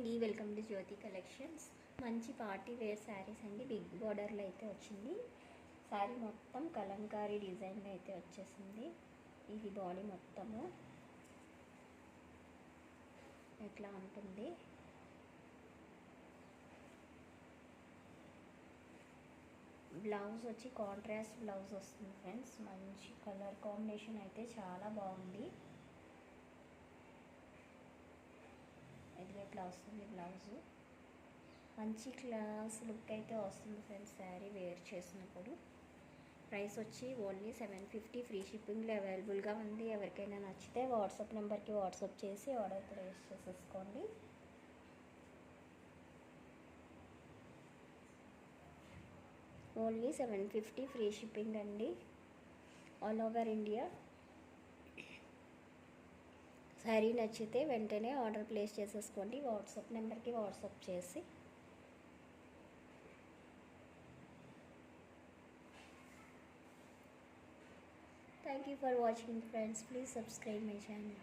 అండి, welcome to Jyothi collections. మంచి party wear saris అండి. బిగ్ బార్డర్లో అయితే వచ్చింది. శారీ మొత్తం కలంకారీ డిజైన్లో అయితే వచ్చేసింది. ఇది బాడీ మొత్తము ఎట్లా ఉంటుంది. బ్లౌజ్ వచ్చి కాంట్రాస్ట్ బ్లౌజ్ వస్తుంది ఫ్రెండ్స్. మంచి కలర్ కాంబినేషన్ అయితే చాలా బాగుంది. ఇది ఎట్లా వస్తుంది బ్లౌజు. మంచి క్లాస్ లుక్ అయితే వస్తుంది ఫ్రెండ్స్ శారీ వేర్ చేసినప్పుడు. ప్రైస్ వచ్చి ఓన్లీ 750. ఫ్రీ షిప్పింగ్లో అవైలబుల్గా ఉంది. ఎవరికైనా నచ్చితే వాట్సాప్ నెంబర్కి వాట్సాప్ చేసి ఆర్డర్ ప్లేస్ చేసేసుకోండి. ఓన్లీ 750 ఫ్రీ షిప్పింగ్ అండి, ఆల్ ఓవర్ ఇండియా. శారీ నచ్చితే వెంటనే ఆర్డర్ ప్లేస్ చేసేసుకోండి వాట్సాప్ నెంబర్కి వాట్సాప్ చేసి. Thank you for watching friends. Please subscribe my channel.